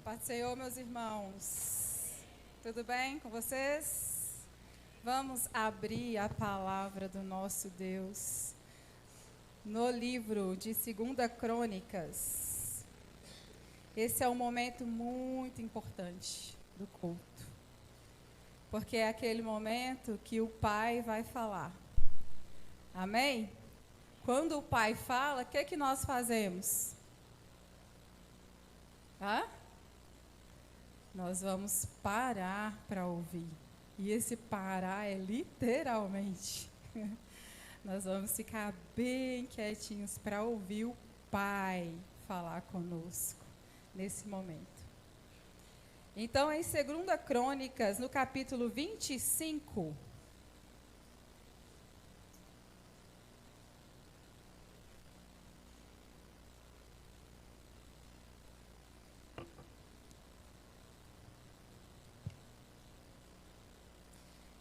Paz do Senhor, meus irmãos. Tudo bem com vocês? Vamos abrir a palavra do nosso Deus no livro de 2 Crônicas. Esse é um momento muito importante do culto, porque é aquele momento que o Pai vai falar. Amém? Quando o Pai fala, o que nós fazemos? Nós vamos parar para ouvir. E esse parar é literalmente. Nós vamos ficar bem quietinhos para ouvir o Pai falar conosco nesse momento. Então, em 2 Crônicas, no capítulo 25,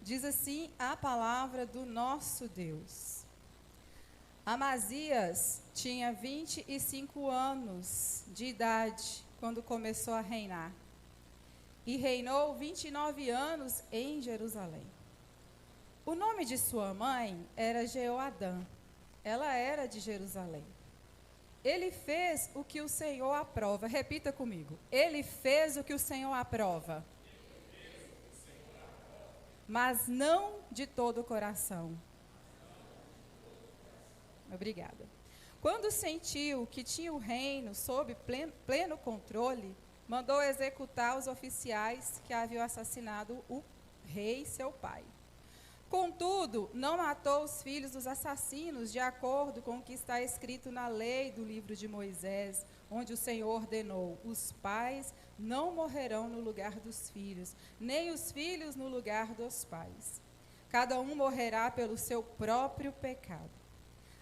diz assim a palavra do nosso Deus. Amazias tinha 25 anos de idade quando começou a reinar. E reinou 29 anos em Jerusalém. O nome de sua mãe era Jeoadã. Ela era de Jerusalém. Ele fez o que o Senhor aprova. Repita comigo. Ele fez o que o Senhor aprova. Mas não de todo o coração. Obrigada. Quando sentiu que tinha o reino sob pleno controle, mandou executar os oficiais que haviam assassinado o rei, seu pai. Contudo, não matou os filhos dos assassinos, de acordo com o que está escrito na lei do livro de Moisés, onde o Senhor ordenou: os pais não morrerão no lugar dos filhos, nem os filhos no lugar dos pais. Cada um morrerá pelo seu próprio pecado.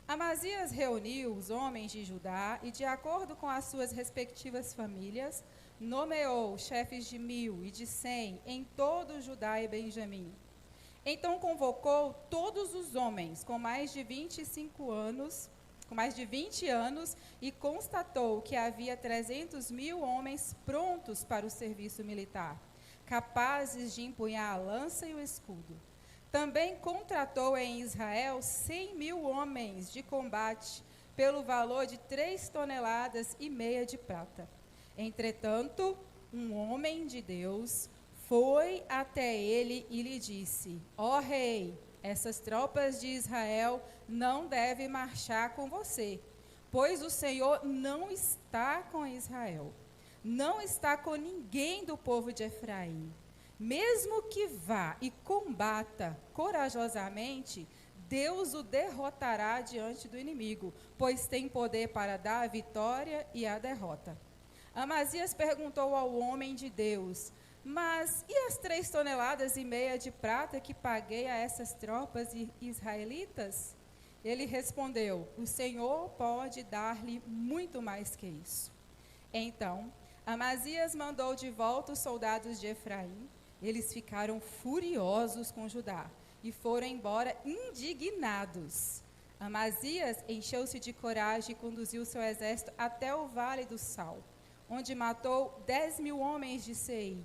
Amazias reuniu os homens de Judá e, de acordo com as suas respectivas famílias, nomeou chefes de 1000 e de 100 em todo Judá e Benjamim. Então convocou todos os homens com mais de 20 anos e constatou que havia 300.000 homens prontos para o serviço militar, capazes de empunhar a lança e o escudo. Também contratou em Israel 100.000 homens de combate, pelo valor de 3,5 toneladas de prata. Entretanto, um homem de Deus foi até ele e lhe disse: ó rei, essas tropas de Israel não devem marchar com você, pois o Senhor não está com Israel, não está com ninguém do povo de Efraim. Mesmo que vá e combata corajosamente, Deus o derrotará diante do inimigo, pois tem poder para dar a vitória e a derrota. Amazias perguntou ao homem de Deus: mas e as 3,5 toneladas de prata que paguei a essas tropas israelitas? Ele respondeu: o Senhor pode dar-lhe muito mais que isso. Então, Amazias mandou de volta os soldados de Efraim. Eles ficaram furiosos com Judá e foram embora indignados. Amazias encheu-se de coragem e conduziu seu exército até o Vale do Sal, onde matou 10.000 homens de Seir.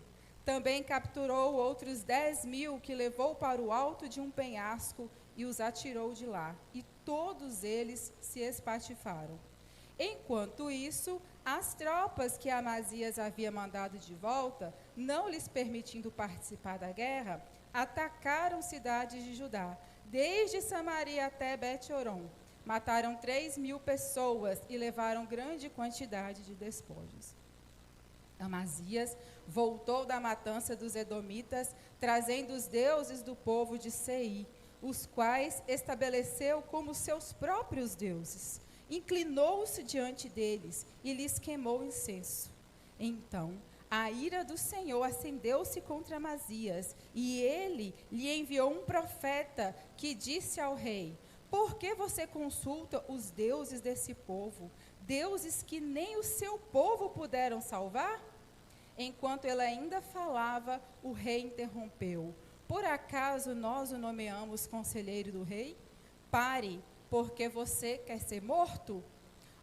Também capturou outros 10.000 que levou para o alto de um penhasco e os atirou de lá. E todos eles se espatifaram. Enquanto isso, as tropas que Amazias havia mandado de volta, não lhes permitindo participar da guerra, atacaram cidades de Judá, desde Samaria até Bet-Horon. Mataram 3.000 pessoas e levaram grande quantidade de despojos. Amazias voltou da matança dos edomitas, trazendo os deuses do povo de Seir, os quais estabeleceu como seus próprios deuses. Inclinou-se diante deles e lhes queimou incenso. Então, a ira do Senhor acendeu-se contra Amazias, e ele lhe enviou um profeta que disse ao rei: por que você consulta os deuses desse povo, deuses que nem o seu povo puderam salvar? Enquanto ele ainda falava, o rei interrompeu: por acaso nós o nomeamos conselheiro do rei? Pare, porque você quer ser morto?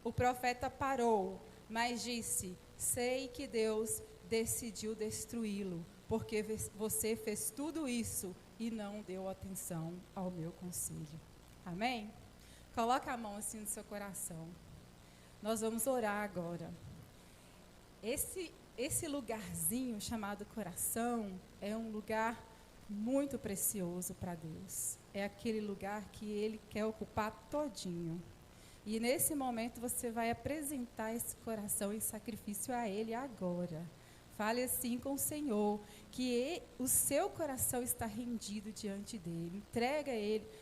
O profeta parou, mas disse: sei que Deus decidiu destruí-lo, porque você fez tudo isso e não deu atenção ao meu conselho. Amém? Coloca a mão assim no seu coração. Nós vamos orar agora. Esse lugarzinho chamado coração é um lugar muito precioso para Deus. É aquele lugar que Ele quer ocupar todinho. E nesse momento você vai apresentar esse coração em sacrifício a Ele agora. Fale assim com o Senhor, que o seu coração está rendido diante dEle. Entrega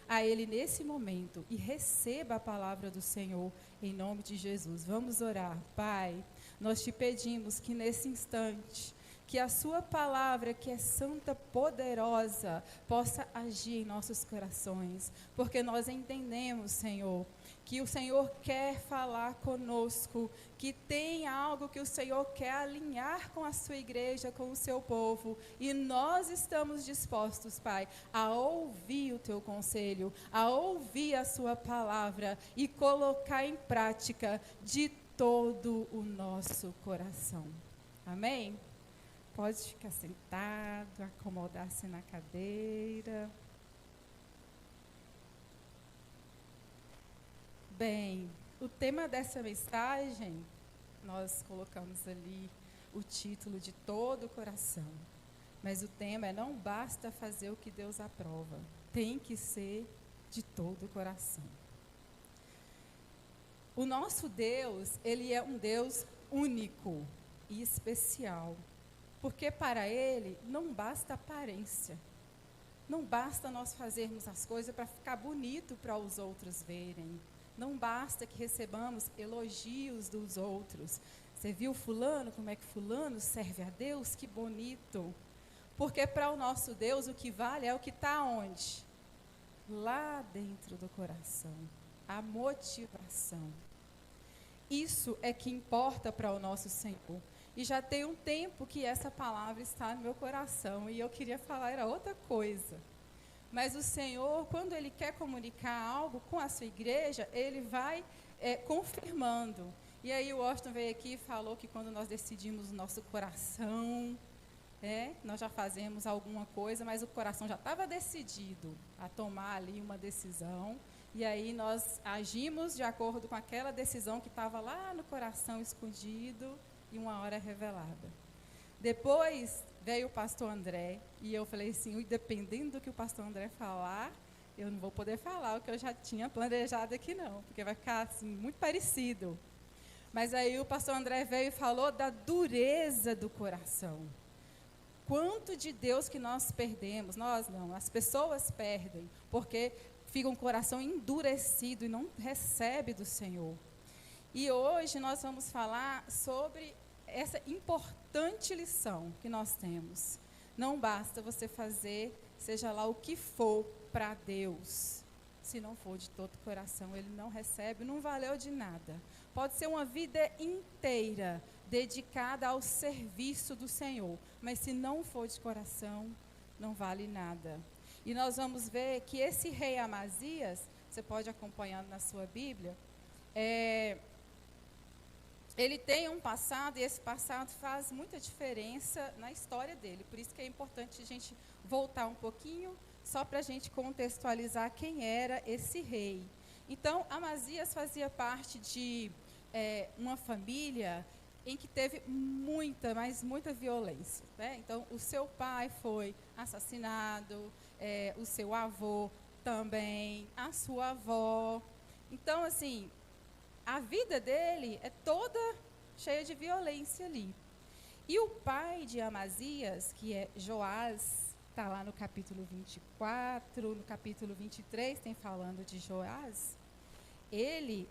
a Ele nesse momento e receba a palavra do Senhor em nome de Jesus. Vamos orar. Pai, nós te pedimos que nesse instante, que a sua palavra, que é santa, poderosa, possa agir em nossos corações, porque nós entendemos, Senhor, que o Senhor quer falar conosco, que tem algo que o Senhor quer alinhar com a sua igreja, com o seu povo, e nós estamos dispostos, Pai, a ouvir o teu conselho, a ouvir a sua palavra e colocar em prática de todo o nosso coração. Amém? Pode ficar sentado, acomodar-se na cadeira. Bem, o tema dessa mensagem, nós colocamos ali o título de todo o coração. Mas o tema é: não basta fazer o que Deus aprova, tem que ser de todo o coração. O nosso Deus, Ele é um Deus único e especial. Porque para Ele não basta aparência. Não basta nós fazermos as coisas para ficar bonito para os outros verem. Não basta que recebamos elogios dos outros. Você viu fulano, como é que fulano serve a Deus? Que bonito. Porque para o nosso Deus o que vale é o que está onde? Lá dentro do coração. A motivação. Isso é que importa para o nosso Senhor. E já tem um tempo que essa palavra está no meu coração e eu queria falar era outra coisa. Mas o Senhor, quando Ele quer comunicar algo com a sua igreja, Ele vai confirmando. E aí o Washington veio aqui e falou que quando nós decidimos o nosso coração, nós já fazemos alguma coisa, mas o coração já estava decidido a tomar ali uma decisão. E aí nós agimos de acordo com aquela decisão que estava lá no coração escondido e uma hora revelada. Depois veio o pastor André e eu falei assim, dependendo do que o pastor André falar, eu não vou poder falar o que eu já tinha planejado aqui não, porque vai ficar assim, muito parecido. Mas aí o pastor André veio e falou da dureza do coração. Quanto de Deus que nós perdemos, nós não, as pessoas perdem, porque fica um coração endurecido e não recebe do Senhor. E hoje nós vamos falar sobre essa importante lição que nós temos. Não basta você fazer, seja lá o que for, para Deus. Se não for de todo o coração, Ele não recebe, não valeu de nada. Pode ser uma vida inteira dedicada ao serviço do Senhor, mas se não for de coração, não vale nada. E nós vamos ver que esse rei Amazias, você pode acompanhar na sua Bíblia, ele tem um passado, e esse passado faz muita diferença na história dele. Por isso que é importante a gente voltar um pouquinho, só para a gente contextualizar quem era esse rei. Então, Amazias fazia parte de uma família em que teve muita, mas muita violência. Né? Então, o seu pai foi assassinado, o seu avô também, a sua avó. Então, assim, a vida dele é toda cheia de violência ali. E o pai de Amazias, que é Joás, está lá no capítulo 24, no capítulo 23, tem falando de Joás, ele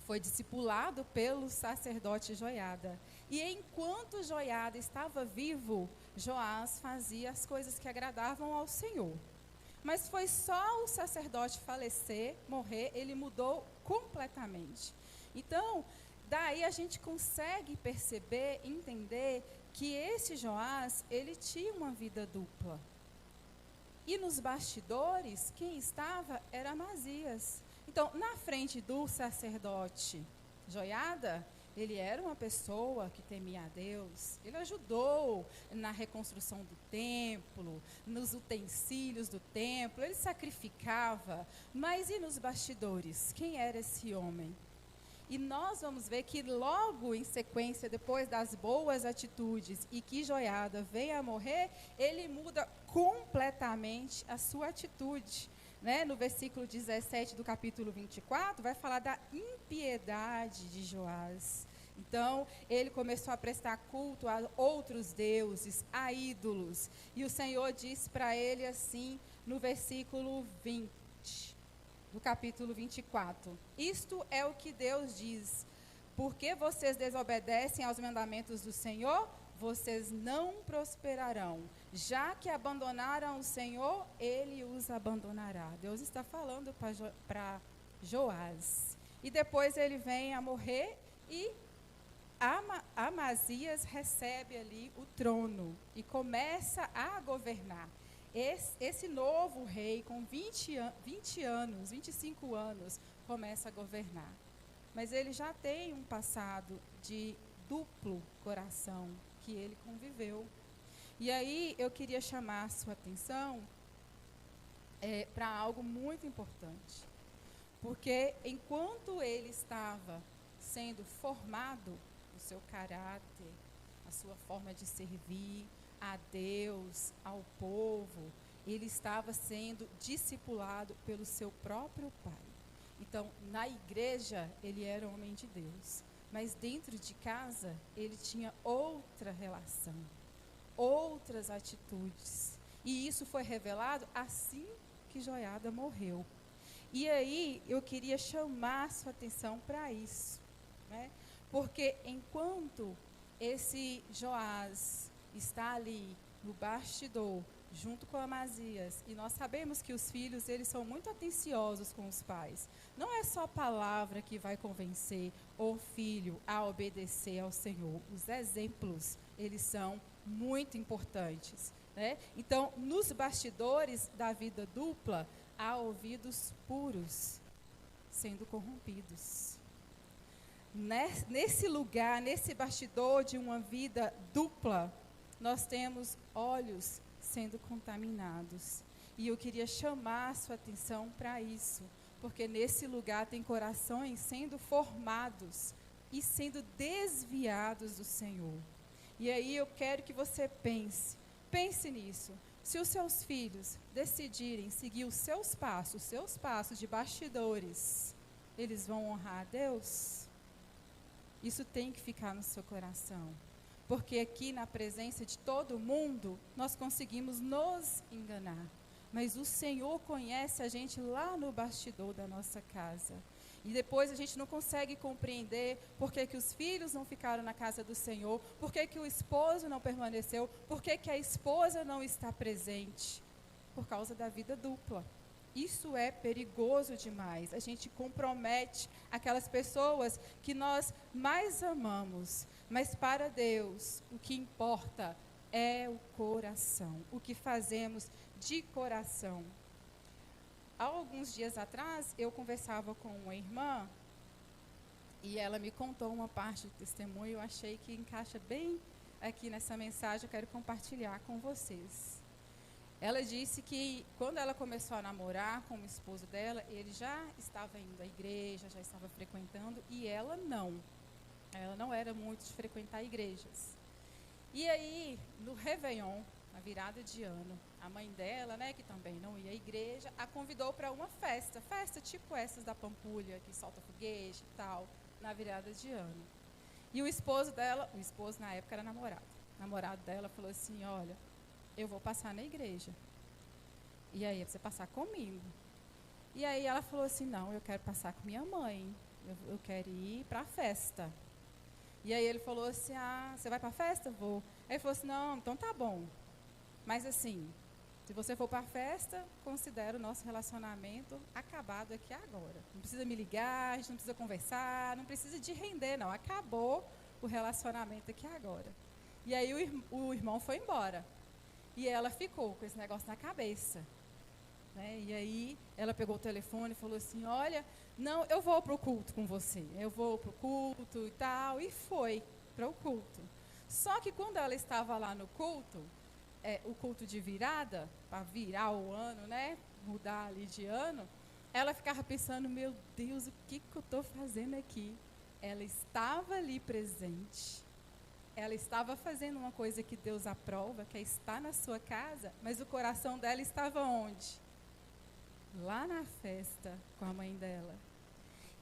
foi discipulado pelo sacerdote Joiada. E enquanto Joiada estava vivo, Joás fazia as coisas que agradavam ao Senhor. Mas foi só o sacerdote falecer, morrer, ele mudou completamente. Então, daí a gente consegue perceber, entender que esse Joás, ele tinha uma vida dupla. E nos bastidores, quem estava era Amazias. Então, na frente do sacerdote Joiada, Ele era uma pessoa que temia a Deus. Ele ajudou na reconstrução do templo, nos utensílios do templo. Ele sacrificava. Mas e nos bastidores? Quem era esse homem? E nós vamos ver que logo em sequência, depois das boas atitudes e que Joiada vem a morrer, ele muda completamente a sua atitude. Né? No versículo 17 do capítulo 24, vai falar da impiedade de Joás. Então, ele começou a prestar culto a outros deuses, a ídolos. E o Senhor diz para ele assim, no versículo 20, do capítulo 24. Isto é o que Deus diz. Porque vocês desobedecem aos mandamentos do Senhor, vocês não prosperarão. Já que abandonaram o Senhor, Ele os abandonará. Deus está falando para Joás. E depois ele vem a morrer e Amazias recebe ali o trono e começa a governar. Esse novo rei, com 20 anos, 25 anos, começa a governar. Mas ele já tem um passado de duplo coração que ele conviveu. E aí eu queria chamar a sua atenção para algo muito importante. Porque enquanto ele estava sendo formado, o seu caráter, a sua forma de servir a Deus, ao povo, ele estava sendo discipulado pelo seu próprio pai. Então, na igreja, ele era homem de Deus. Mas dentro de casa, ele tinha outra relação, outras atitudes. E isso foi revelado assim que Joiada morreu. E aí, eu queria chamar a sua atenção para isso. Né? Porque enquanto esse Joás está ali no bastidor, junto com Amazias, e nós sabemos que os filhos, eles são muito atenciosos com os pais. Não é só a palavra que vai convencer o filho a obedecer ao Senhor. Os exemplos, eles são muito importantes. Né? Então, nos bastidores da vida dupla, há ouvidos puros sendo corrompidos. Nesse lugar, nesse bastidor de uma vida dupla, nós temos olhos sendo contaminados. E eu queria chamar a sua atenção para isso, porque nesse lugar tem corações sendo formados e sendo desviados do Senhor. E aí eu quero que você pense nisso. Se os seus filhos decidirem seguir os seus passos de bastidores, eles vão honrar a Deus? Isso tem que ficar no seu coração. Porque aqui na presença de todo mundo, nós conseguimos nos enganar. Mas o Senhor conhece a gente lá no bastidor da nossa casa. E depois a gente não consegue compreender por que os filhos não ficaram na casa do Senhor, por que o esposo não permaneceu, por que a esposa não está presente. Por causa da vida dupla. Isso é perigoso demais. A gente compromete aquelas pessoas que nós mais amamos. Mas para Deus, o que importa é o coração. O que fazemos de coração. Há alguns dias atrás, eu conversava com uma irmã e ela me contou uma parte do testemunho. Eu achei que encaixa bem aqui nessa mensagem. Eu quero compartilhar com vocês. Ela disse que quando ela começou a namorar com o esposo dela, ele já estava indo à igreja, já estava frequentando, e ela não. Ela não era muito de frequentar igrejas. E aí, no Réveillon, na virada de ano, a mãe dela, né, que também não ia à igreja, a convidou para uma festa tipo essas da Pampulha, que solta foguete e tal, na virada de ano. E o esposo dela, o esposo na época era namorado, o namorado dela falou assim, olha, eu vou passar na igreja. E aí, você passar comigo. E aí ela falou assim, não, eu quero passar com minha mãe. Eu quero ir para a festa. E aí ele falou assim, você vai para a festa? Vou. Aí ele falou assim, não, então tá bom. Mas assim, se você for para a festa, considero o nosso relacionamento acabado aqui agora. Não precisa me ligar, a gente não precisa conversar, não precisa de render, não. Acabou o relacionamento aqui agora. E aí o irmão foi embora. E ela ficou com esse negócio na cabeça. né? E aí ela pegou o telefone e falou assim, olha, não, eu vou para o culto com você, eu vou para o culto e tal, e foi para o culto. Só que quando ela estava lá no culto, o culto de virada, para virar o ano, né, mudar ali de ano, ela ficava pensando, meu Deus, o que eu estou fazendo aqui? Ela estava ali presente, ela estava fazendo uma coisa que Deus aprova, que é estar na sua casa, mas o coração dela estava onde? Lá na festa com a mãe dela.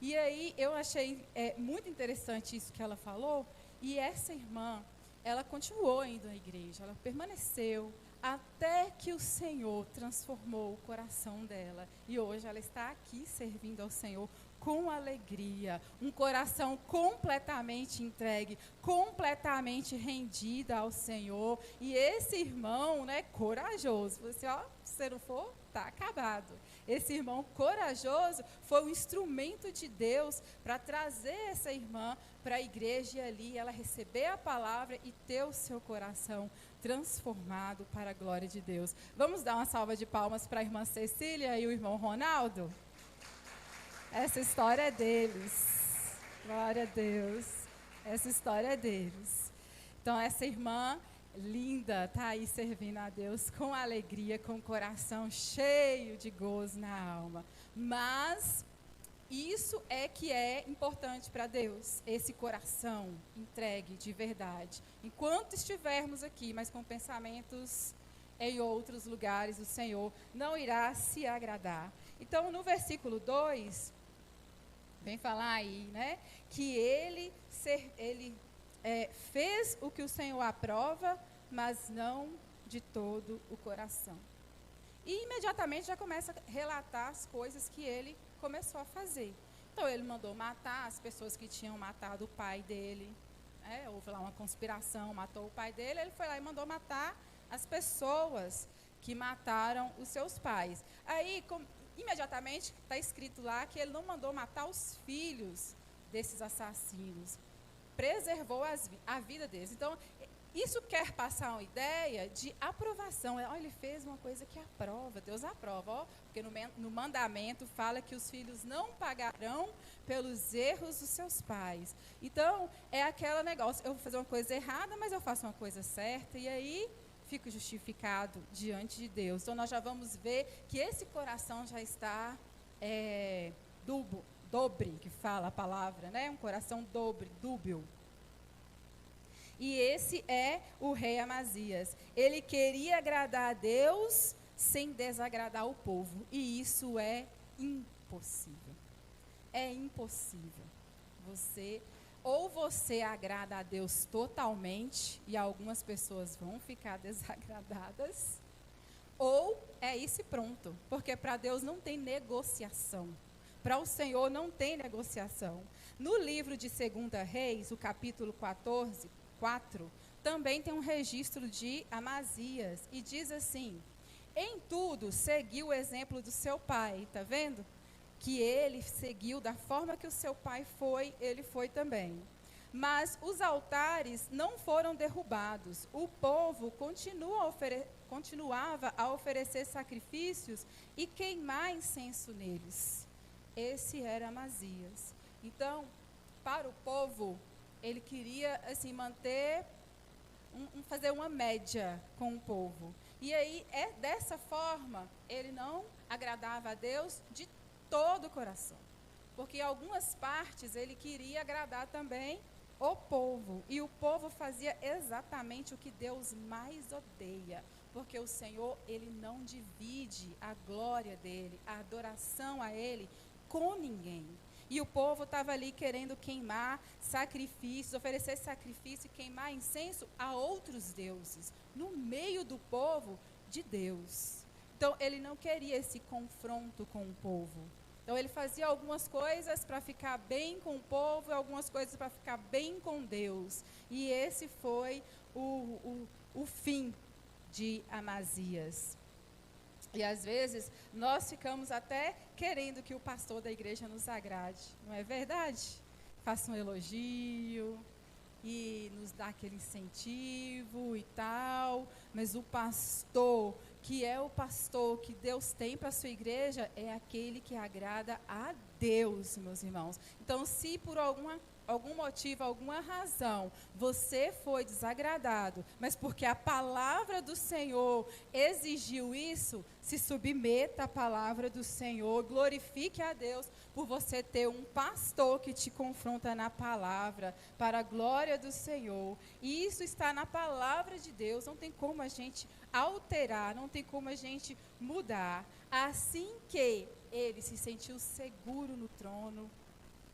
E aí eu achei muito interessante isso que ela falou, e essa irmã, ela continuou indo à igreja, ela permaneceu até que o Senhor transformou o coração dela. E hoje ela está aqui servindo ao Senhor com alegria, um coração completamente entregue, completamente rendida ao Senhor. E esse irmão, né, corajoso, você, ó, se você não for, está acabado. Esse irmão corajoso foi um instrumento de Deus para trazer essa irmã para a igreja e ali ela receber a palavra e ter o seu coração transformado para a glória de Deus. Vamos dar uma salva de palmas para a irmã Cecília e o irmão Ronaldo? Essa história é deles. Glória a Deus. Essa história é deles. Então, essa irmã linda está aí servindo a Deus com alegria, com o coração cheio de gozo na alma. Mas isso é que é importante para Deus, esse coração entregue de verdade. Enquanto estivermos aqui, mas com pensamentos em outros lugares, o Senhor não irá se agradar. Então, no versículo 2, vem falar aí, né, que ele fez o que o Senhor aprova, mas não de todo o coração. E imediatamente já começa a relatar as coisas que ele começou a fazer. Então ele mandou matar as pessoas que tinham matado o pai dele, houve lá uma conspiração, matou o pai dele, ele foi lá e mandou matar as pessoas que mataram os seus pais. Aí, imediatamente, está escrito lá que ele não mandou matar os filhos desses assassinos, preservou a vida deles. Então, isso quer passar uma ideia de aprovação. Olha, ele fez uma coisa que aprova, Deus aprova, ó, porque no mandamento fala que os filhos não pagarão pelos erros dos seus pais. Então, é aquele negócio, eu vou fazer uma coisa errada, mas eu faço uma coisa certa, e aí fico justificado diante de Deus. Então, nós já vamos ver que esse coração já está dobre, que fala a palavra, né? Um coração dúbio. E esse é o rei Amazias. Ele queria agradar a Deus sem desagradar o povo. E isso é impossível. É impossível. Ou você agrada a Deus totalmente, e algumas pessoas vão ficar desagradadas, ou é isso e pronto. Porque para Deus não tem negociação. Para o Senhor não tem negociação. No livro de 2 Reis, o capítulo 14, 4, também tem um registro de Amazias, e diz assim: em tudo seguiu o exemplo do seu pai. Está vendo? Que ele seguiu da forma que o seu pai foi, ele foi também. Mas os altares não foram derrubados. O povo continuava a oferecer sacrifícios e queimar incenso neles. Esse era Amazias. Então, para o povo, ele queria assim manter, fazer uma média com o povo. E aí, dessa forma, ele não agradava a Deus de todo o coração. Porque em algumas partes ele queria agradar também o povo. E o povo fazia exatamente o que Deus mais odeia. Porque o Senhor, ele não divide a glória dele, a adoração a ele com ninguém. E o povo estava ali querendo queimar sacrifícios, oferecer sacrifício e queimar incenso a outros deuses, no meio do povo de Deus. Então, ele não queria esse confronto com o povo. Então, ele fazia algumas coisas para ficar bem com o povo e algumas coisas para ficar bem com Deus. E esse foi o fim de Amazias. E às vezes nós ficamos até querendo que o pastor da igreja nos agrade, não é verdade? Faça um elogio e nos dá aquele incentivo e tal, mas o pastor que é o pastor que Deus tem para a sua igreja, é aquele que agrada a Deus, meus irmãos. Então, se por algum motivo, alguma razão, você foi desagradado, mas porque a palavra do Senhor exigiu isso, se submeta à palavra do Senhor, glorifique a Deus por você ter um pastor que te confronta na palavra, para a glória do Senhor. E isso está na palavra de Deus, não tem como a gente alterar, não tem como a gente mudar. Assim que ele se sentiu seguro no trono,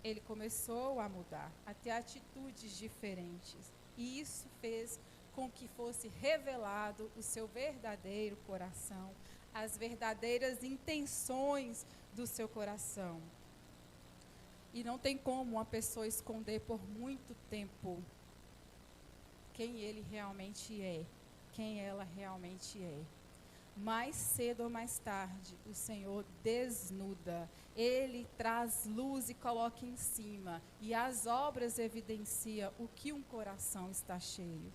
ele começou a mudar, a ter atitudes diferentes. E isso fez com que fosse revelado o seu verdadeiro coração, as verdadeiras intenções do seu coração. E não tem como uma pessoa esconder por muito tempo quem ele realmente é, quem ela realmente é. Mais cedo ou mais tarde, o Senhor desnuda, Ele traz luz e coloca em cima, e as obras evidenciam o que um coração está cheio.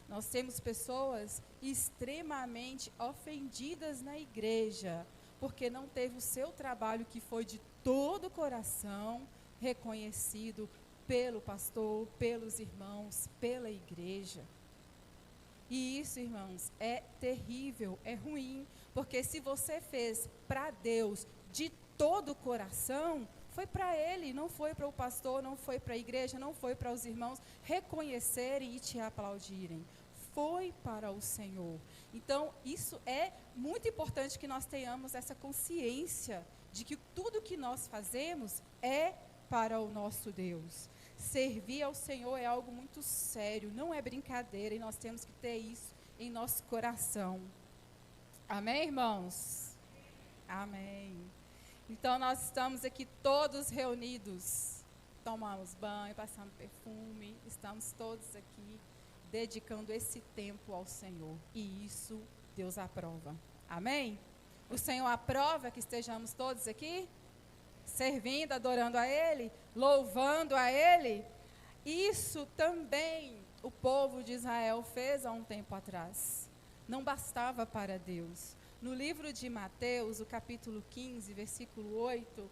Nós temos pessoas extremamente ofendidas na igreja, porque não teve o seu trabalho, que foi de todo o coração, reconhecido pelo pastor, pelos irmãos, pela igreja. E isso, irmãos, é terrível, é ruim, porque se você fez para Deus de todo o coração, foi para Ele, não foi para o pastor, não foi para a igreja, não foi para os irmãos reconhecerem e te aplaudirem. Foi para o Senhor. Então, isso é muito importante, que nós tenhamos essa consciência de que tudo que nós fazemos é para o nosso Deus. Servir ao Senhor é algo muito sério, não é brincadeira, e nós temos que ter isso em nosso coração. Amém, irmãos? Amém. Então, nós estamos aqui todos reunidos, tomamos banho, passando perfume, estamos todos aqui dedicando esse tempo ao Senhor, e isso Deus aprova. Amém? O Senhor aprova que estejamos todos aqui? Servindo, adorando a Ele, louvando a Ele. Isso também o povo de Israel fez há um tempo atrás. Não bastava para Deus. No livro de Mateus, o capítulo 15, versículo 8,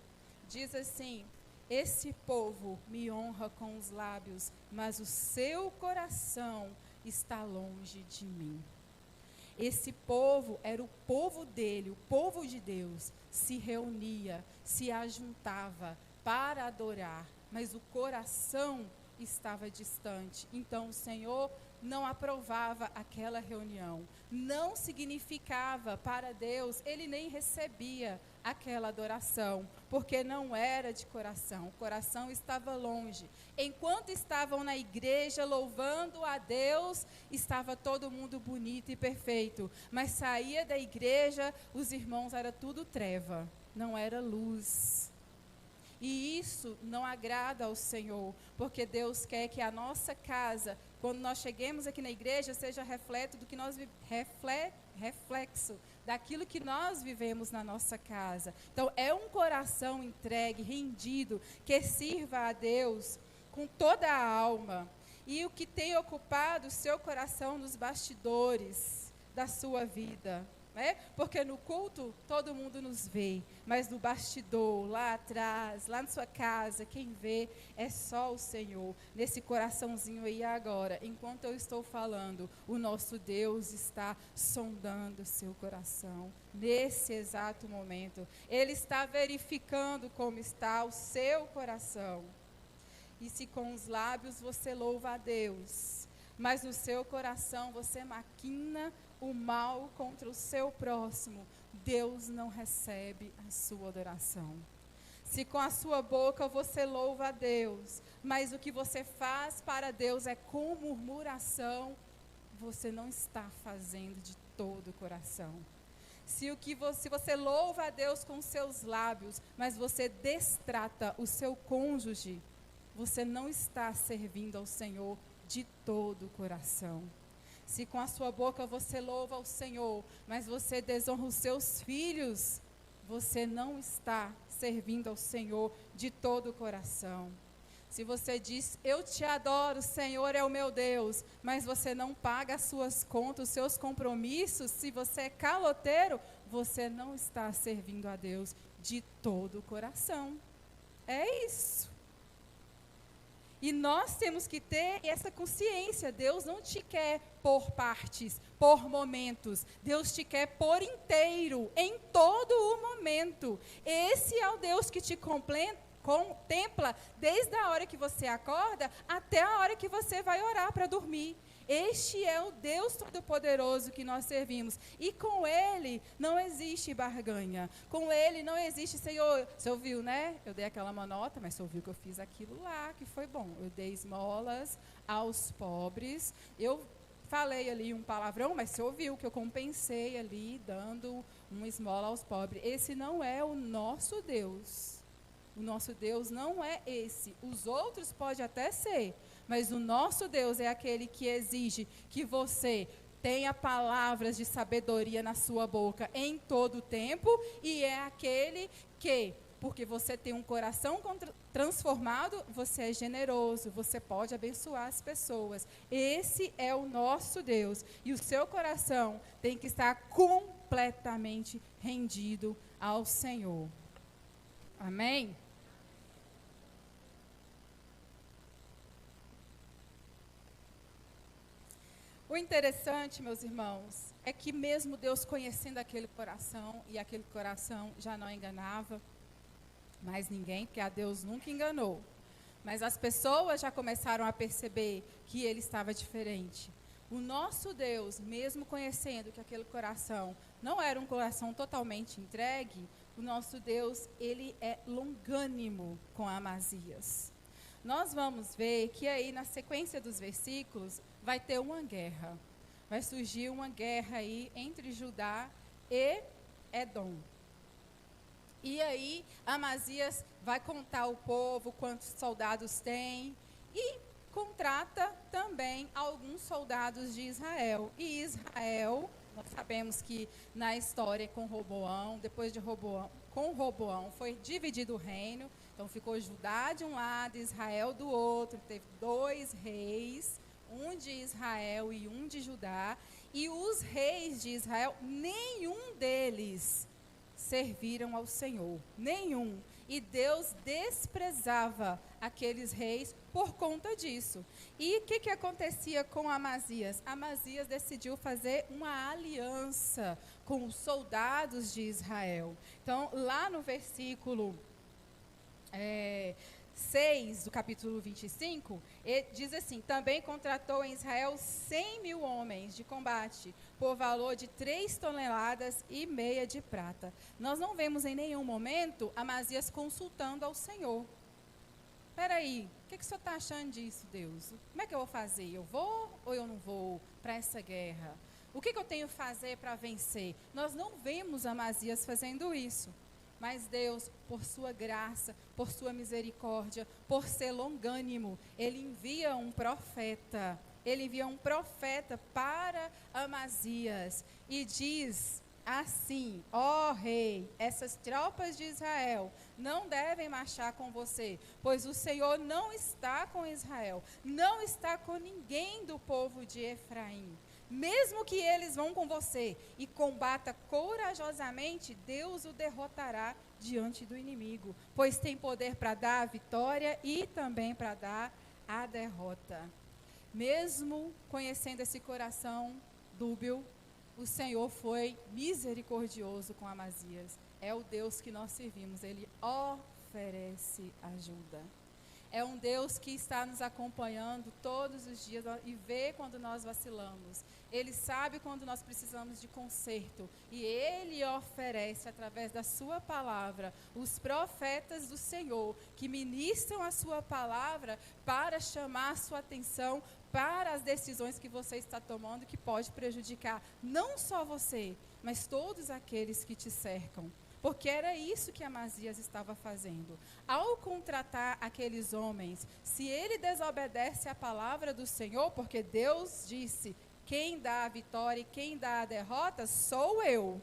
diz assim: esse povo me honra com os lábios, mas o seu coração está longe de mim. Esse povo era o povo dele, o povo de Deus, se reunia, se ajuntava para adorar, mas o coração estava distante. Então o Senhor não aprovava aquela reunião, não significava para Deus, Ele nem recebia aquela adoração, porque não era de coração, o coração estava longe. Enquanto estavam na igreja louvando a Deus, estava todo mundo bonito e perfeito, mas saía da igreja, os irmãos, era tudo treva, não era luz. E isso não agrada ao Senhor, porque Deus quer que a nossa casa, quando nós cheguemos aqui na igreja, seja reflexo do que nós reflexo daquilo que nós vivemos na nossa casa. Então, é um coração entregue, rendido, que sirva a Deus com toda a alma. E o que tem ocupado o seu coração nos bastidores da sua vida, né? Porque no culto todo mundo nos vê, mas no bastidor, lá atrás, lá na sua casa, quem vê é só o Senhor. Nesse coraçãozinho aí agora, enquanto eu estou falando, o nosso Deus está sondando o seu coração. Nesse exato momento, Ele está verificando como está o seu coração. E se com os lábios você louva a Deus, mas no seu coração você maquina o mal contra o seu próximo, Deus não recebe a sua adoração. Se com a sua boca você louva a Deus, mas o que você faz para Deus é com murmuração, você não está fazendo de todo o coração. Se você louva a Deus com seus lábios, mas você destrata o seu cônjuge, você não está servindo ao Senhor de todo o coração. Se com a sua boca você louva ao Senhor, mas você desonra os seus filhos, você não está servindo ao Senhor de todo o coração. Se você diz, eu te adoro, Senhor é o meu Deus, mas você não paga as suas contas, os seus compromissos, se você é caloteiro, você não está servindo a Deus de todo o coração. É isso. E nós temos que ter essa consciência. Deus não te quer por partes, por momentos. Deus te quer por inteiro, em todo o momento. Esse é o Deus que te contempla desde a hora que você acorda até a hora que você vai orar para dormir. Este é o Deus Todo-Poderoso que nós servimos. E com Ele não existe barganha. Com Ele não existe, Senhor, você ouviu, né? Eu dei aquela manota, mas você ouviu que eu fiz aquilo lá, que foi bom. Eu dei esmolas aos pobres. Eu falei ali um palavrão, mas você ouviu que eu compensei ali, dando uma esmola aos pobres. Esse não é o nosso Deus. O nosso Deus não é esse. Os outros podem até ser, mas o nosso Deus é aquele que exige que você tenha palavras de sabedoria na sua boca em todo o tempo, e é aquele que, porque você tem um coração transformado, você é generoso, você pode abençoar as pessoas. Esse é o nosso Deus. E o seu coração tem que estar completamente rendido ao Senhor. Amém? O interessante, meus irmãos, é que mesmo Deus conhecendo aquele coração, e aquele coração já não enganava mais ninguém, porque a Deus nunca enganou, mas as pessoas já começaram a perceber que ele estava diferente. O nosso Deus, mesmo conhecendo que aquele coração não era um coração totalmente entregue, o nosso Deus, ele é longânimo com Amazias. Nós vamos ver que aí na sequência dos versículos vai ter uma guerra. Vai surgir uma guerra aí entre Judá e Edom. E aí Amazias vai contar ao povo quantos soldados tem e contrata também alguns soldados de Israel. E Israel, nós sabemos que na história com Roboão, depois de Roboão, com Roboão foi dividido o reino. Então ficou Judá de um lado, Israel do outro. Teve 2 reis, um de Israel e um de Judá. E os reis de Israel, nenhum deles serviram ao Senhor. Nenhum. E Deus desprezava aqueles reis por conta disso. E o que acontecia com Amazias? Amazias decidiu fazer uma aliança com os soldados de Israel. Então, lá no versículo 6 do capítulo 25, diz assim: também contratou em Israel 100.000 homens de combate, por valor de 3,5 toneladas de prata. Nós não vemos em nenhum momento Amazias consultando ao Senhor. Espera aí, o que o senhor está achando disso, Deus? Como é que eu vou fazer? Eu vou ou eu não vou para essa guerra? O que eu tenho que fazer para vencer? Nós não vemos Amazias fazendo isso. Mas Deus, por sua graça, por sua misericórdia, por ser longânimo, Ele envia um profeta. Ele envia um profeta para Amazias e diz assim: ó rei, essas tropas de Israel não devem marchar com você, pois o Senhor não está com Israel, não está com ninguém do povo de Efraim. Mesmo que eles vão com você e combata corajosamente, Deus o derrotará diante do inimigo, pois tem poder para dar a vitória e também para dar a derrota. Mesmo conhecendo esse coração dúbio, o Senhor foi misericordioso com Amazias. É o Deus que nós servimos, Ele oferece ajuda. É um Deus que está nos acompanhando todos os dias e vê quando nós vacilamos. Ele sabe quando nós precisamos de conserto. E Ele oferece, através da sua palavra, os profetas do Senhor, que ministram a sua palavra para chamar a sua atenção para as decisões que você está tomando, que pode prejudicar não só você, mas todos aqueles que te cercam. Porque era isso que Amazias estava fazendo. Ao contratar aqueles homens, se ele desobedece à palavra do Senhor, porque Deus disse: quem dá a vitória e quem dá a derrota sou eu.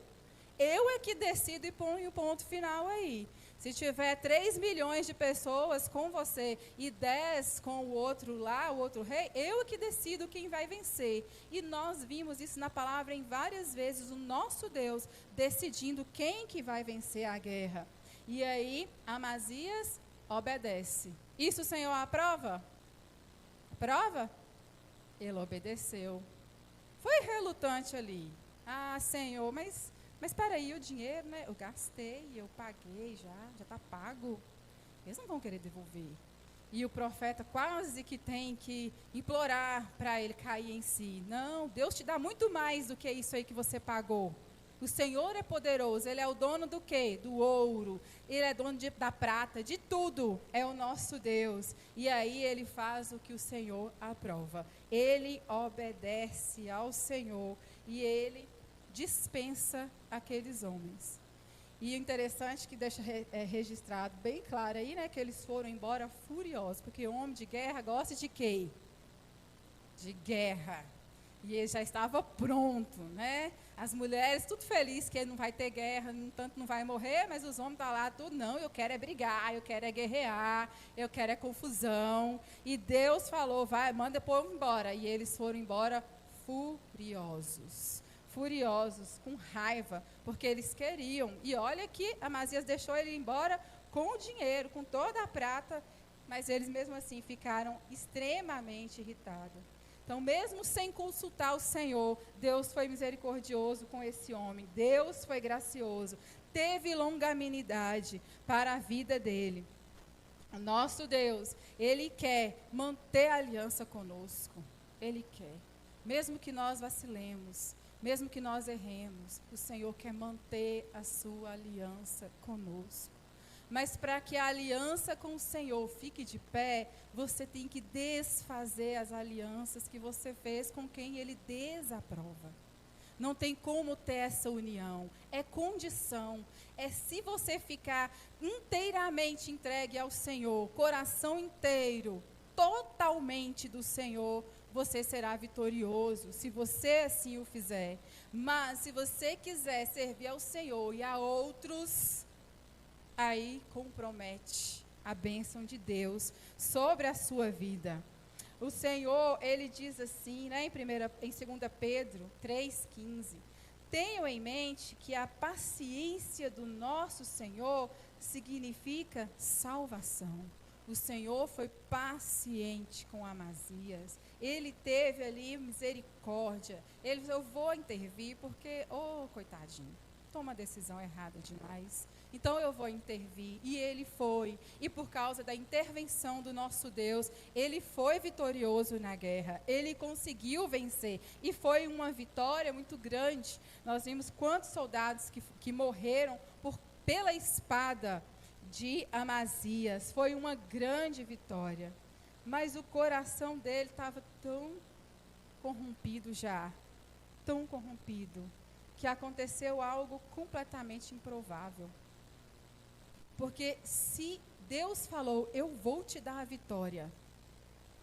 Eu é que decido e ponho o ponto final aí. Se tiver 3 milhões de pessoas com você e 10 com o outro lá, o outro rei, eu que decido quem vai vencer. E nós vimos isso na palavra em várias vezes, o nosso Deus decidindo quem que vai vencer a guerra. E aí, Amazias obedece. Isso o Senhor aprova? Aprova? Ele obedeceu. Foi relutante ali. Ah, Senhor, mas espera aí, o dinheiro, né? Eu gastei, eu paguei já está pago. Eles não vão querer devolver. E o profeta quase que tem que implorar para ele cair em si. Não, Deus te dá muito mais do que isso aí que você pagou. O Senhor é poderoso, Ele é o dono do quê? Do ouro. Ele é dono da prata, de tudo. É o nosso Deus. E aí Ele faz o que o Senhor aprova. Ele obedece ao Senhor e Ele dispensa aqueles homens. E o interessante que deixa registrado bem claro aí, né, que eles foram embora furiosos, porque o homem de guerra gosta de quê? De guerra. E ele já estava pronto, né? As mulheres tudo felizes que ele não vai ter guerra, no tanto não vai morrer, mas os homens estão lá tudo, não, eu quero é brigar, eu quero é guerrear, eu quero é confusão. E Deus falou, vai, manda o povo embora. E eles foram embora furiosos. Furiosos, com raiva, porque eles queriam. E olha que Amazias deixou ele embora com o dinheiro, com toda a prata, mas eles mesmo assim ficaram extremamente irritados. Então, mesmo sem consultar o Senhor, Deus foi misericordioso com esse homem. Deus foi gracioso, teve longanimidade para a vida dele. O nosso Deus, Ele quer manter a aliança conosco. Ele quer. Mesmo que nós vacilemos, mesmo que nós erremos, o Senhor quer manter a sua aliança conosco. Mas para que a aliança com o Senhor fique de pé, você tem que desfazer as alianças que você fez com quem Ele desaprova. Não tem como ter essa união. É condição. É se você ficar inteiramente entregue ao Senhor, coração inteiro, totalmente do Senhor, você será vitorioso, se você assim o fizer. Mas se você quiser servir ao Senhor e a outros, aí compromete a bênção de Deus sobre a sua vida. O Senhor, Ele diz assim, né, em 2 Pedro 3,15, tenham em mente que a paciência do nosso Senhor significa salvação. O Senhor foi paciente com Amazias. Ele teve ali misericórdia. Ele disse, eu vou intervir porque, coitadinho, toma decisão errada demais. Então eu vou intervir. E ele foi. E por causa da intervenção do nosso Deus, ele foi vitorioso na guerra. Ele conseguiu vencer. E foi uma vitória muito grande. Nós vimos quantos soldados que morreram pela espada de Amazias. Foi uma grande vitória. Mas o coração dele estava tão corrompido já. Tão corrompido. Que aconteceu algo completamente improvável. Porque se Deus falou, eu vou te dar a vitória,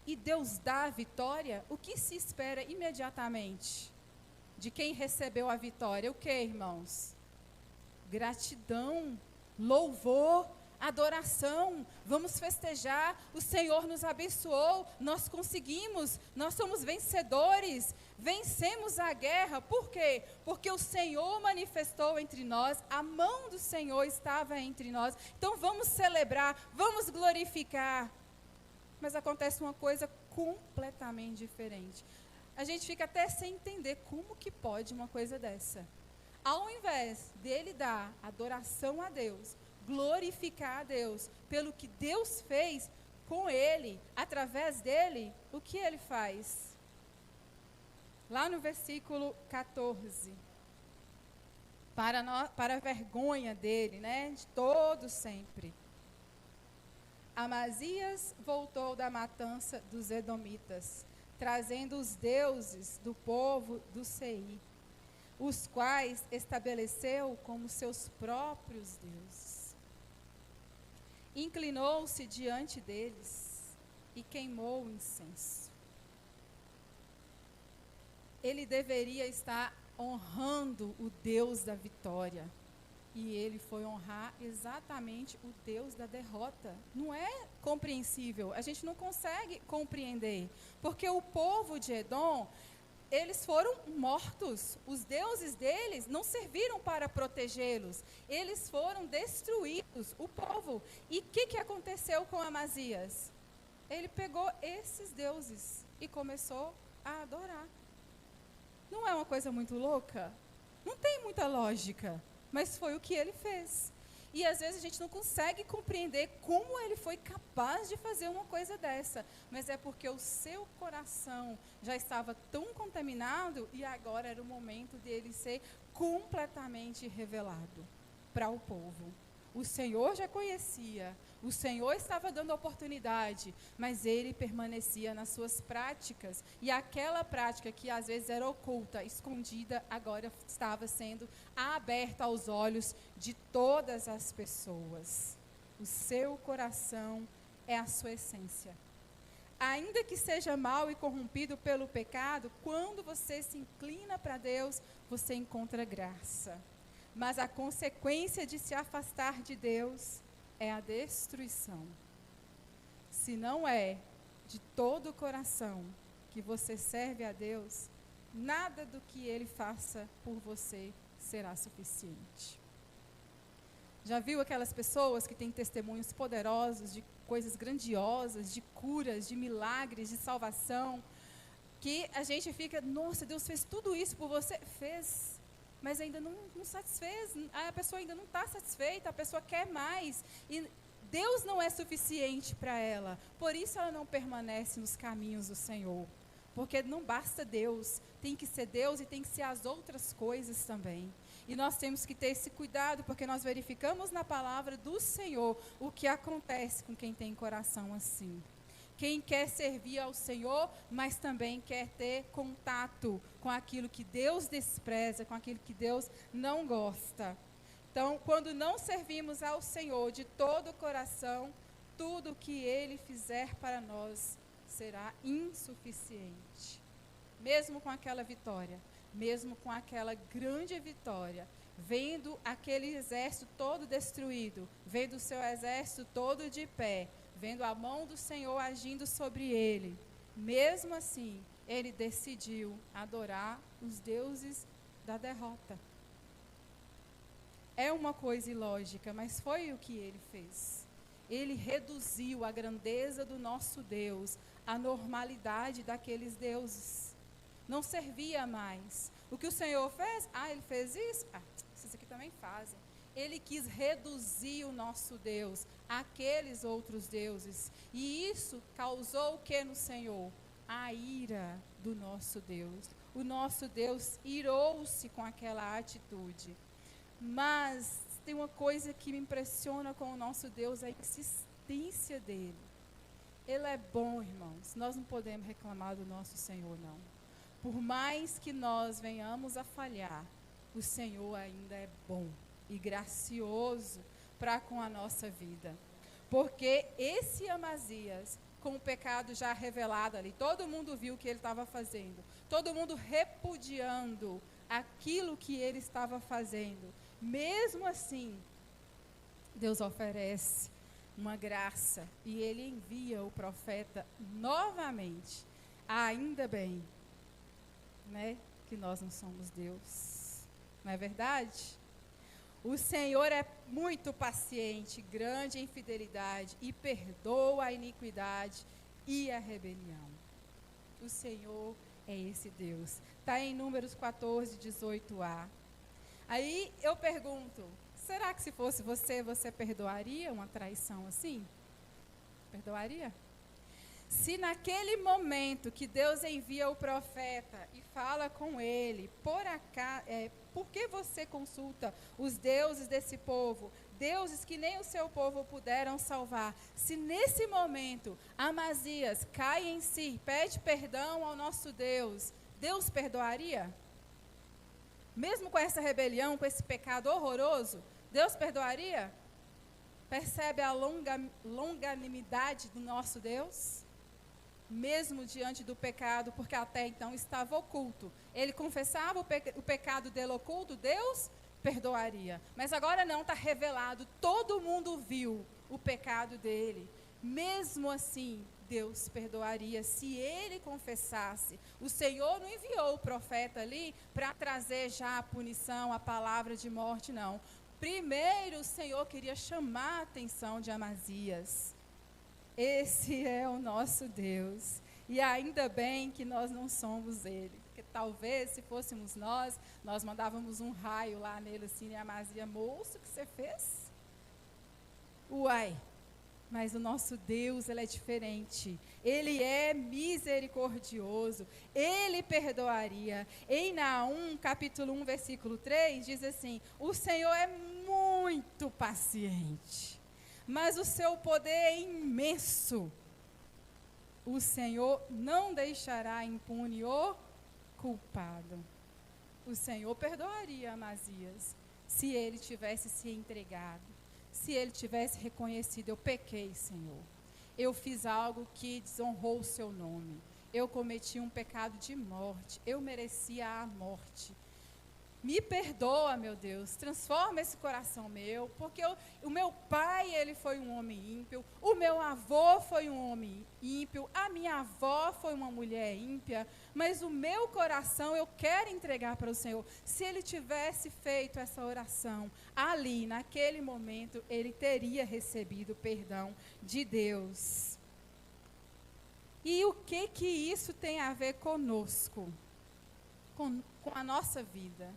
e Deus dá a vitória, o que se espera imediatamente de quem recebeu a vitória? O que, irmãos? Gratidão, louvor, adoração, vamos festejar, o Senhor nos abençoou, nós conseguimos, nós somos vencedores, vencemos a guerra. Por quê? Porque o Senhor manifestou entre nós, a mão do Senhor estava entre nós. Então vamos celebrar, vamos glorificar. Mas acontece uma coisa completamente diferente. A gente fica até sem entender como que pode uma coisa dessa. Ao invés dele dar adoração a Deus, glorificar a Deus pelo que Deus fez com ele, através dele, o que ele faz? Lá no versículo 14, para a vergonha dele, né, de todo sempre. Amazias voltou da matança dos edomitas, trazendo os deuses do povo do Seir, os quais estabeleceu como seus próprios deuses. Inclinou-se diante deles e queimou o incenso. Ele deveria estar honrando o Deus da vitória. E ele foi honrar exatamente o Deus da derrota. Não é compreensível, a gente não consegue compreender, porque o povo de Edom, eles foram mortos, os deuses deles não serviram para protegê-los, eles foram destruídos, o povo. E o que aconteceu com Amazias? Ele pegou esses deuses e começou a adorar. Não é uma coisa muito louca? Não tem muita lógica, mas foi o que ele fez. E às vezes a gente não consegue compreender como ele foi capaz de fazer uma coisa dessa. Mas é porque o seu coração já estava tão contaminado e agora era o momento dele ser completamente revelado para o povo. O Senhor já conhecia, o Senhor estava dando oportunidade, mas ele permanecia nas suas práticas. E aquela prática que às vezes era oculta, escondida, agora estava sendo aberta aos olhos de todas as pessoas. O seu coração é a sua essência. Ainda que seja mau e corrompido pelo pecado, quando você se inclina para Deus, você encontra graça. Mas a consequência de se afastar de Deus é a destruição. Se não é de todo o coração que você serve a Deus, nada do que Ele faça por você será suficiente. Já viu aquelas pessoas que têm testemunhos poderosos de coisas grandiosas, de curas, de milagres, de salvação, que a gente fica, nossa, Deus fez tudo isso por você? Fez. Mas ainda não satisfez, a pessoa ainda não está satisfeita, a pessoa quer mais, e Deus não é suficiente para ela, por isso ela não permanece nos caminhos do Senhor, porque não basta Deus, tem que ser Deus e tem que ser as outras coisas também, e nós temos que ter esse cuidado, porque nós verificamos na palavra do Senhor o que acontece com quem tem coração assim. Quem quer servir ao Senhor, mas também quer ter contato com aquilo que Deus despreza, com aquilo que Deus não gosta. Então, quando não servimos ao Senhor de todo o coração, tudo que Ele fizer para nós será insuficiente. Mesmo com aquela vitória, mesmo com aquela grande vitória, vendo aquele exército todo destruído, vendo o seu exército todo de pé, vendo a mão do Senhor agindo sobre ele, mesmo assim, ele decidiu adorar os deuses da derrota. É uma coisa ilógica, mas foi o que ele fez. Ele reduziu a grandeza do nosso Deus, a normalidade daqueles deuses. Não servia mais. O que o Senhor fez? Ele fez isso? Esses aqui também fazem. Ele quis reduzir o nosso Deus àqueles outros deuses. E isso causou o que no Senhor? A ira do nosso Deus. O nosso Deus irou-se com aquela atitude. Mas tem uma coisa que me impressiona com o nosso Deus, a insistência dele. Ele é bom, irmãos. Nós não podemos reclamar do nosso Senhor, não. Por mais que nós venhamos a falhar, o Senhor ainda é bom e gracioso para com a nossa vida. Porque esse Amazias, com o pecado já revelado ali, todo mundo viu o que ele estava fazendo, todo mundo repudiando aquilo que ele estava fazendo. Mesmo assim, Deus oferece uma graça e ele envia o profeta novamente. Ainda bem, né, que nós não somos Deus, não é verdade? O Senhor é muito paciente, grande em fidelidade e perdoa a iniquidade e a rebelião. O Senhor é esse Deus. Está em Números 14, 18a. Aí eu pergunto, será que se fosse você, você perdoaria uma traição assim? Perdoaria? Se naquele momento que Deus envia o profeta e fala com ele, por que você consulta os deuses desse povo, deuses que nem o seu povo puderam salvar? Se nesse momento Amazias cai em si, pede perdão ao nosso Deus, Deus perdoaria? Mesmo com essa rebelião, com esse pecado horroroso, Deus perdoaria? Percebe a longanimidade do nosso Deus? Mesmo diante do pecado, porque até então estava oculto. Ele confessava o pecado dele oculto, Deus perdoaria. Mas agora não, está revelado, todo mundo viu o pecado dele. Mesmo assim, Deus perdoaria se ele confessasse. O Senhor não enviou o profeta ali para trazer já a punição, a palavra de morte, não. Primeiro, o Senhor queria chamar a atenção de Amazias. Esse é o nosso Deus. E ainda bem que nós não somos ele. Porque talvez, se fôssemos nós mandávamos um raio lá nele, assim, e Amazias, moço, o que você fez? Uai. Mas o nosso Deus, ele é diferente. Ele é misericordioso. Ele perdoaria. Em Naum, capítulo 1, versículo 3, diz assim: o Senhor é muito paciente, mas o seu poder é imenso. O Senhor não deixará impune o culpado. O Senhor perdoaria Amazias se ele tivesse se entregado. Se ele tivesse reconhecido: eu pequei, Senhor, eu fiz algo que desonrou o seu nome, eu cometi um pecado de morte, eu merecia a morte, me perdoa, meu Deus, transforma esse coração meu, porque o meu pai, ele foi um homem ímpio, o meu avô foi um homem ímpio, a minha avó foi uma mulher ímpia, mas o meu coração eu quero entregar para o Senhor. Se ele tivesse feito essa oração ali, naquele momento, ele teria recebido o perdão de Deus. E o que isso tem a ver conosco? Com a nossa vida?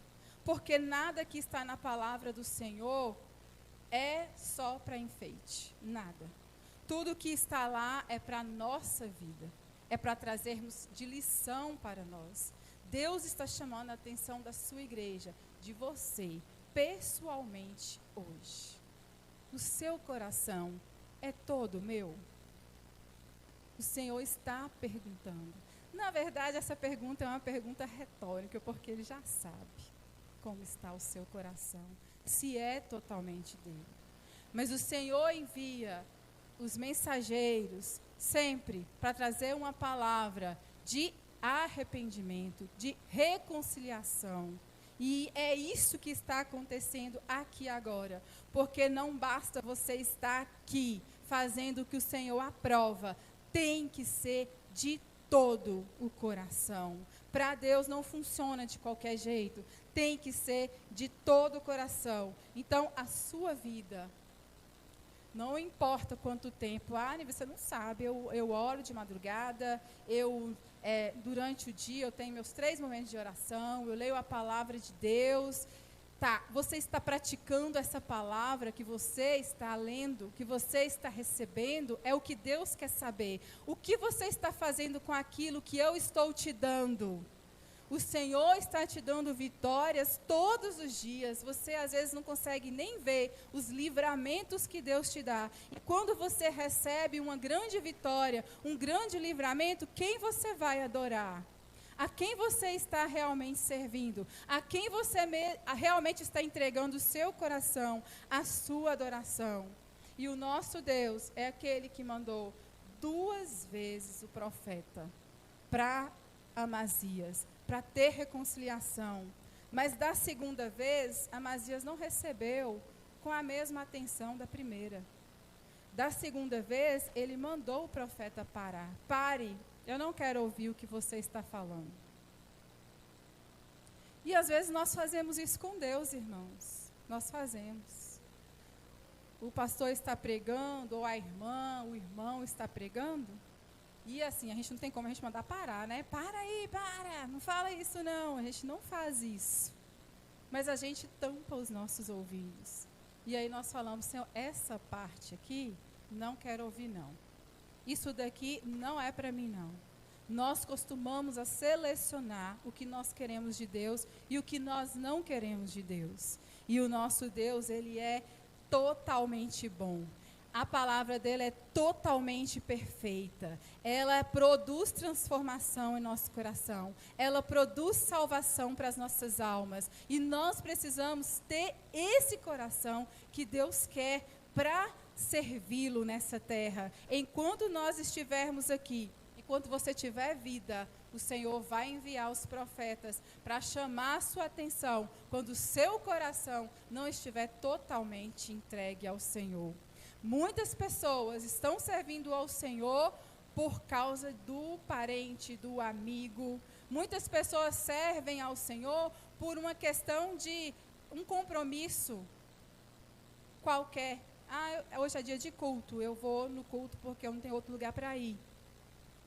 Porque nada que está na palavra do Senhor é só para enfeite, nada. Tudo que está lá é para a nossa vida, é para trazermos de lição para nós. Deus está chamando a atenção da sua igreja, de você, pessoalmente hoje. O seu coração é todo meu? O Senhor está perguntando. Na verdade, essa pergunta é uma pergunta retórica, porque Ele já sabe como está o seu coração, se é totalmente dele. Mas o Senhor envia os mensageiros sempre para trazer uma palavra de arrependimento, de reconciliação. E é isso que está acontecendo aqui agora, porque não basta você estar aqui fazendo o que o Senhor aprova, tem que ser de todo o coração. Para Deus não funciona de qualquer jeito, tem que ser de todo o coração. Então, a sua vida, não importa quanto tempo, você não sabe, eu oro de madrugada, durante o dia eu tenho meus 3 momentos de oração, eu leio a palavra de Deus. Tá, você está praticando essa palavra que você está lendo, que você está recebendo, é o que Deus quer saber. O que você está fazendo com aquilo que eu estou te dando? O Senhor está te dando vitórias todos os dias. Você às vezes não consegue nem ver os livramentos que Deus te dá. E quando você recebe uma grande vitória, um grande livramento, quem você vai adorar? A quem você está realmente servindo? A quem você realmente está entregando o seu coração, a sua adoração? E o nosso Deus é aquele que mandou 2 vezes o profeta para Amazias, para ter reconciliação. Mas da segunda vez, Amazias não recebeu com a mesma atenção da primeira. Da segunda vez, ele mandou o profeta parar. Pare, eu não quero ouvir o que você está falando. E às vezes nós fazemos isso com Deus, irmãos. Nós fazemos. O pastor está pregando, ou a irmã, o irmão está pregando. E assim, a gente não tem como a gente mandar parar, né? Para aí, para, não fala isso não. A gente não faz isso. Mas a gente tampa os nossos ouvidos. E aí nós falamos: Senhor, essa parte aqui, não quero ouvir não. Isso daqui não é para mim não. Nós costumamos a selecionar o que nós queremos de Deus e o que nós não queremos de Deus. E o nosso Deus, Ele é totalmente bom. A palavra dele é totalmente perfeita. Ela produz transformação em nosso coração. Ela produz salvação para as nossas almas. E nós precisamos ter esse coração que Deus quer para servi-lo nessa terra. Enquanto nós estivermos aqui, enquanto você tiver vida, o Senhor vai enviar os profetas para chamar a sua atenção quando o seu coração não estiver totalmente entregue ao Senhor. Muitas pessoas estão servindo ao Senhor por causa do parente, do amigo. Muitas pessoas servem ao Senhor por uma questão de um compromisso qualquer. Hoje é dia de culto, eu vou no culto porque eu não tenho outro lugar para ir.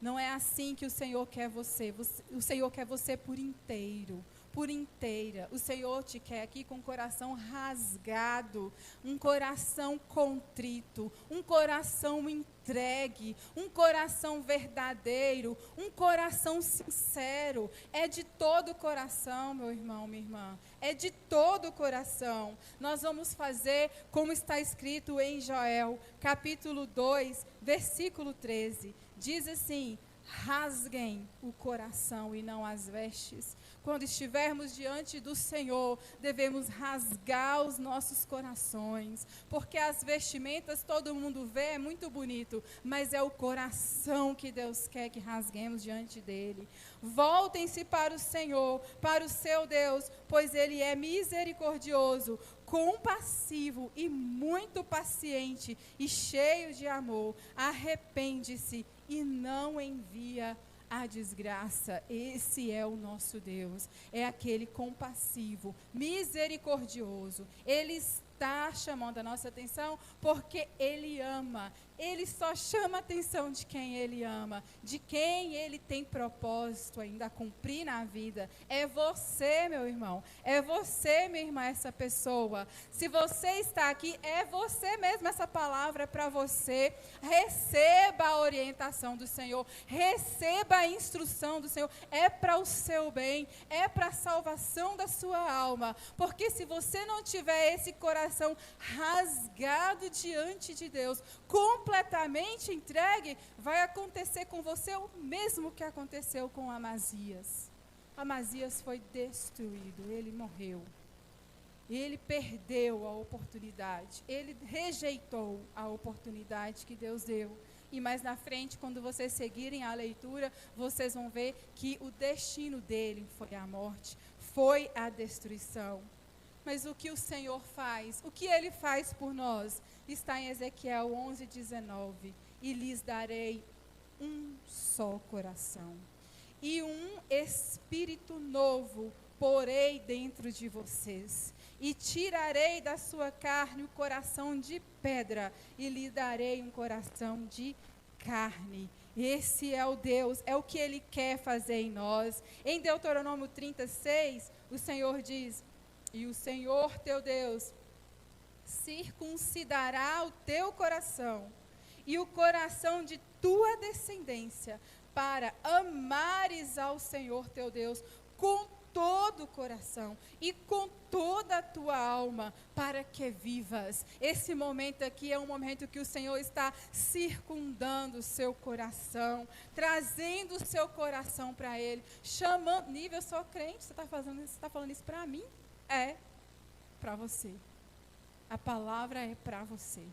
Não é assim que o Senhor quer você. O Senhor quer você por inteiro, por inteira. O Senhor te quer aqui com o coração rasgado, um coração contrito, um coração entregue, um coração verdadeiro, um coração sincero. É de todo o coração, meu irmão, minha irmã. É de todo o coração. Nós vamos fazer como está escrito em Joel, capítulo 2, versículo 13. Diz assim: rasguem o coração e não as vestes. Quando estivermos diante do Senhor, devemos rasgar os nossos corações, porque as vestimentas todo mundo vê, é muito bonito, mas é o coração que Deus quer que rasguemos diante dele. Voltem-se para o Senhor, para o seu Deus, pois ele é misericordioso, compassivo e muito paciente e cheio de amor. Arrepende-se e não envia a desgraça. Esse é o nosso Deus, é aquele compassivo, misericordioso. Ele está chamando a nossa atenção porque Ele ama. Ele só chama a atenção de quem Ele ama, de quem Ele tem propósito ainda a cumprir na vida. É você, meu irmão, é você, minha irmã, essa pessoa. Se você está aqui, é você mesmo, essa palavra é para você. Receba a orientação do Senhor, receba a instrução do Senhor, é para o seu bem, é para a salvação da sua alma, porque se você não tiver esse coração rasgado diante de Deus, completamente entregue, vai acontecer com você o mesmo que aconteceu com Amazias. Amazias foi destruído, ele morreu. Ele perdeu a oportunidade, ele rejeitou a oportunidade que Deus deu. E mais na frente, quando vocês seguirem a leitura, vocês vão ver que o destino dele foi a morte, foi a destruição. Mas o que o Senhor faz, o que Ele faz por nós, está em Ezequiel 11:19. E lhes darei um só coração, e um espírito novo porei dentro de vocês. E tirarei da sua carne o coração de pedra, e lhe darei um coração de carne. Esse é o Deus, é o que Ele quer fazer em nós. Em Deuteronômio 36, o Senhor diz: e o Senhor teu Deus circuncidará o teu coração e o coração de tua descendência, para amares ao Senhor teu Deus com todo o coração e com toda a tua alma, para que vivas. Esse momento aqui é um momento que o Senhor está circundando o seu coração, trazendo o seu coração para Ele, chamando. Nível, eu sou crente, você está falando isso para mim? É para você. A palavra é para você.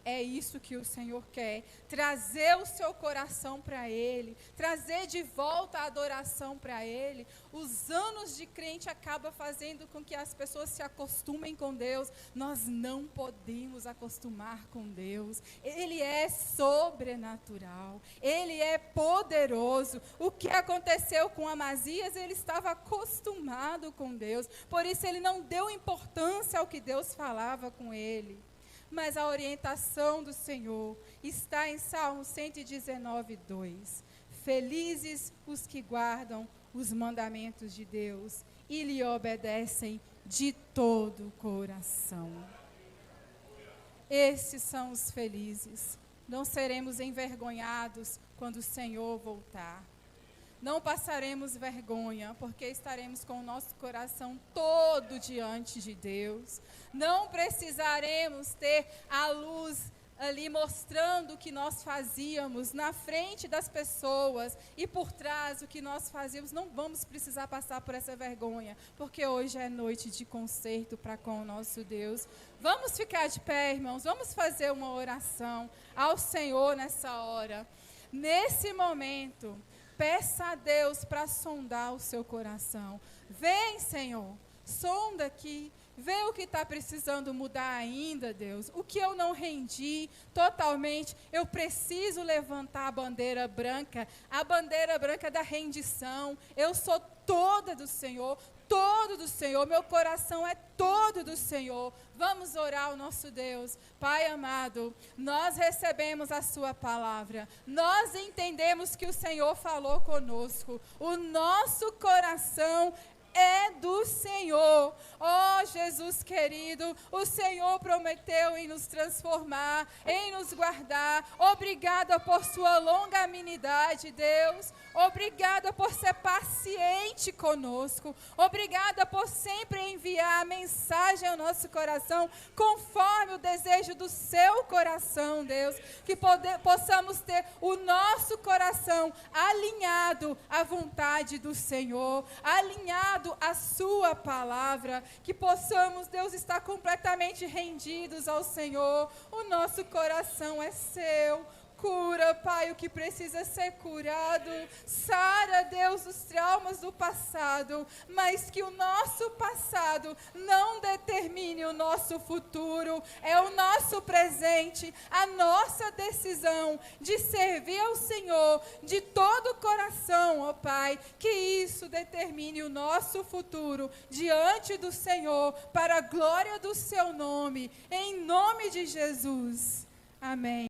É isso que o Senhor quer, trazer o seu coração para Ele, trazer de volta a adoração para Ele. Os anos de crente acabam fazendo com que as pessoas se acostumem com Deus. Nós não podemos acostumar com Deus. Ele é sobrenatural, Ele é poderoso. O que aconteceu com Amazias? Ele estava acostumado com Deus, por isso ele não deu importância ao que Deus falava com ele. Mas a orientação do Senhor está em Salmo 119:2. Felizes os que guardam os mandamentos de Deus e lhe obedecem de todo o coração. Esses são os felizes. Não seremos envergonhados quando o Senhor voltar. Não passaremos vergonha, porque estaremos com o nosso coração todo diante de Deus. Não precisaremos ter a luz ali mostrando o que nós fazíamos na frente das pessoas e por trás o que nós fazíamos. Não vamos precisar passar por essa vergonha, porque hoje é noite de concerto para com o nosso Deus. Vamos ficar de pé, irmãos, vamos fazer uma oração ao Senhor nessa hora. Nesse momento, Peça a Deus para sondar o seu coração. Vem, Senhor, sonda aqui. Vê o que está precisando mudar ainda, Deus. O que eu não rendi totalmente, eu preciso levantar a bandeira branca da rendição. Eu sou toda do Senhor, todo do Senhor. Meu coração é todo do Senhor. Vamos orar ao nosso Deus. Pai amado, nós recebemos a sua palavra. Nós entendemos que o Senhor falou conosco. O nosso coração é do Senhor. Oh, Jesus querido, o Senhor prometeu em nos transformar, em nos guardar. Obrigada por sua longanimidade, Deus. Obrigada por ser paciente conosco. Obrigada por sempre enviar a mensagem ao nosso coração, conforme o desejo do seu coração, Deus. Que possamos ter o nosso coração alinhado à vontade do Senhor, alinhado à sua palavra, que possamos, Deus, estar completamente rendidos ao Senhor. O nosso coração é seu. Cura, Pai, o que precisa ser curado. Sara, Deus, os traumas do passado, mas que o nosso passado não determine o nosso futuro. É o nosso presente, a nossa decisão de servir ao Senhor de todo o coração, ó Pai. Que isso determine o nosso futuro diante do Senhor, para a glória do seu nome. Em nome de Jesus. Amém.